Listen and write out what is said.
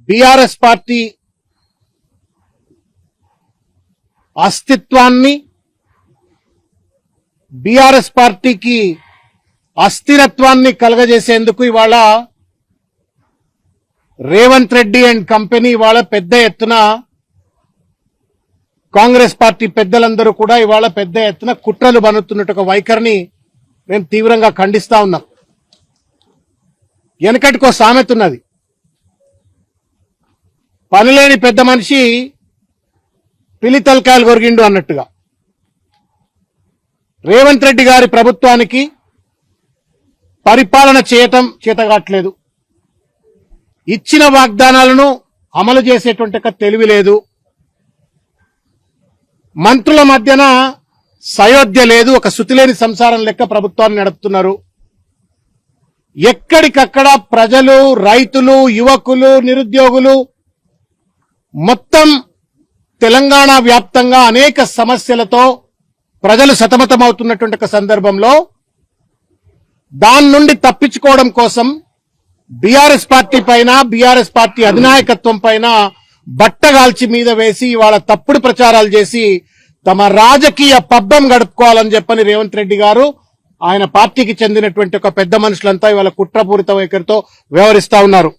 BRS party అస్తిత్వాన్ని, BRS పార్టీకి అస్థిరత్వాన్ని కలగజేసేందుకు ఇవాళ రేవంత్ రెడ్డి అండ్ కంపెనీ ఇవాళ పెద్ద ఎత్తున కాంగ్రెస్ పార్టీ పెద్దలందరూ కూడా ఇవాళ పెద్ద ఎత్తున కుట్రలు బనుతున్నట్టు ఒక వైఖరిని మేము తీవ్రంగా ఖండిస్తా ఉన్నాం. వెనకటికో సామెత ఉన్నది, పనిలేని పెద్ద మనిషి పిలి తలకాయలు కొరిగిండు అన్నట్టుగా. రేవంత్ రెడ్డి గారి ప్రభుత్వానికి పరిపాలన చేయటం చేతగాట్లేదు, ఇచ్చిన వాగ్దానాలను అమలు చేసేటువంటి తెలివి లేదు, మంత్రుల మధ్యన సయోధ్య లేదు, ఒక శృతిలేని సంసారం లెక్క ప్రభుత్వాన్ని నడుపుతున్నారు. ఎక్కడికక్కడ ప్రజలు, రైతులు, యువకులు, నిరుద్యోగులు మొత్తం తెలంగాణ వ్యాప్తంగా అనేక సమస్యలతో ప్రజలు సతమతమవుతున్నటువంటి సందర్భంలో దాని నుండి తప్పించుకోవడం కోసం బీఆర్ఎస్ పార్టీ పైన, బీఆర్ఎస్ పార్టీ అధినాయకత్వం పైన బట్టగాల్చి మీద వేసి ఇవాళ తప్పుడు ప్రచారాలు చేసి తమ రాజకీయ పబ్బం గడుపుకోవాలని చెప్పని రేవంత్ రెడ్డి గారు, ఆయన పార్టీకి చెందినటువంటి ఒక పెద్ద మనుషులంతా ఇవాళ కుట్రపూరిత వైఖరితో వ్యవహరిస్తా ఉన్నారు.